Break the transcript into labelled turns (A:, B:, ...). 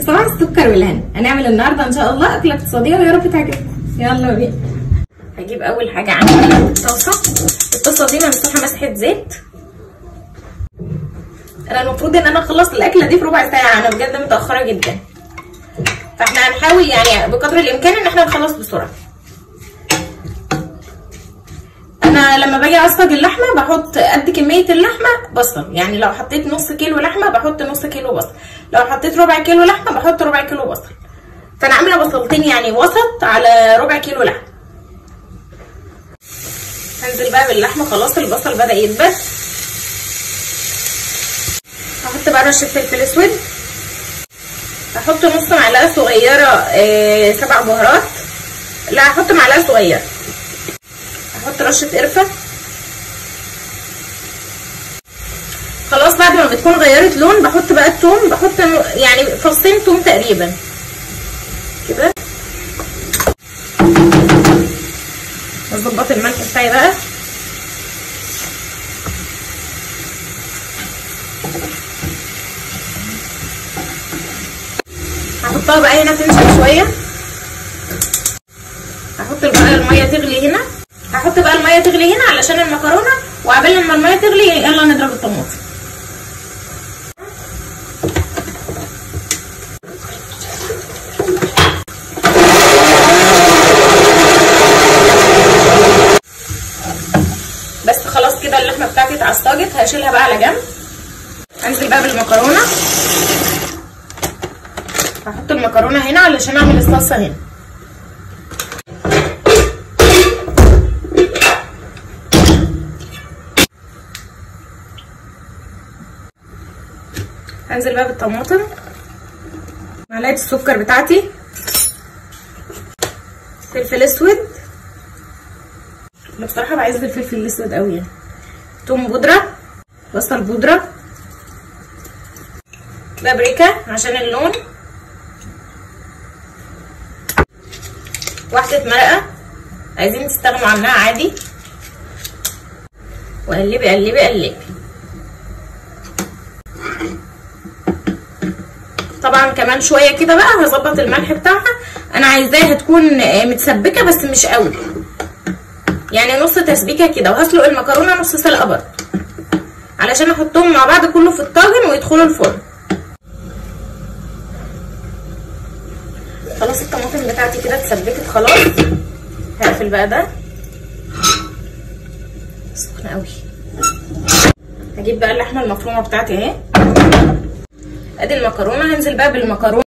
A: صباح السكر والهنا. هنعمل النهارده ان شاء الله اكله اقتصاديه ويا رب تعجبكم. يلا بينا. هجيب اول حاجه عندي طاسه. الطاسه دي ممسوحه مسحه زيت. انا المفروض ان انا اخلص الاكله دي في ربع ساعه، انا بجد متاخره جدا، فاحنا هنحاول يعني بقدر الامكان ان احنا نخلص بسرعه. انا لما باجي اعصج اللحمه بحط قد كميه اللحمه بصل، يعني لو حطيت نص كيلو لحمه بحط نص كيلو بصل، لو حطيت ربع كيلو لحمه بحط ربع كيلو بصل، فانا عامله بصلتين يعني وسط على ربع كيلو لحمه. هنزل بقى باللحمه، خلاص البصل بدا يدبل. هحط بقى رشه فلفل اسود، هحط نص معلقه صغيره سبع بهارات، لا هحط معلقه صغيره. هحط رشه قرفه. خلاص بعد ما بتكون غيرت لون بحط بقى الثوم، بحط يعني فصين ثوم تقريبا كده. هظبط الملح بتاعي بقى. هحطها بقى هنا تنشف شويه. هحط بقى الميه تغلي هنا، هحط بقى الميه تغلي هنا علشان المكرونه، وقبل ما الميه تغلي يلا نضرب الطماطم. بس خلاص كده اللحمه بتاعتي اتعصجت، هشيلها بقى على جنب. انزل بقى بالمكرونه. هحط المكرونه هنا علشان اعمل الصلصه هنا. هنزل بقى بالطماطم، معلقه السكر بتاعتي، فلفل اسود، انا بصراحه بعز الفلفل الاسود قوي يعني، توم بودره، بصل بودره، بابريكا عشان اللون، واحده مرقه عايزين تستغنوا عنها عادي، وقلبي قلبي قلبي. طبعا كمان شويه كده بقى هظبط الملح بتاعها، انا عايزاها تكون متسبكه بس مش قوي، يعني نص تسبيكه كده. وهسلق المكرونه نص سلقه برضه علشان احطهم مع بعض كله في الطاجن ويدخلوا الفرن. خلاص الطماطم بتاعتي كده اتسبكت خلاص. هقفل بقى ده، سخنه قوي. هجيب بقى اللحمه المفرومه بتاعتي اهي، ادي المكرونه. هنزل بقى بالمكرونه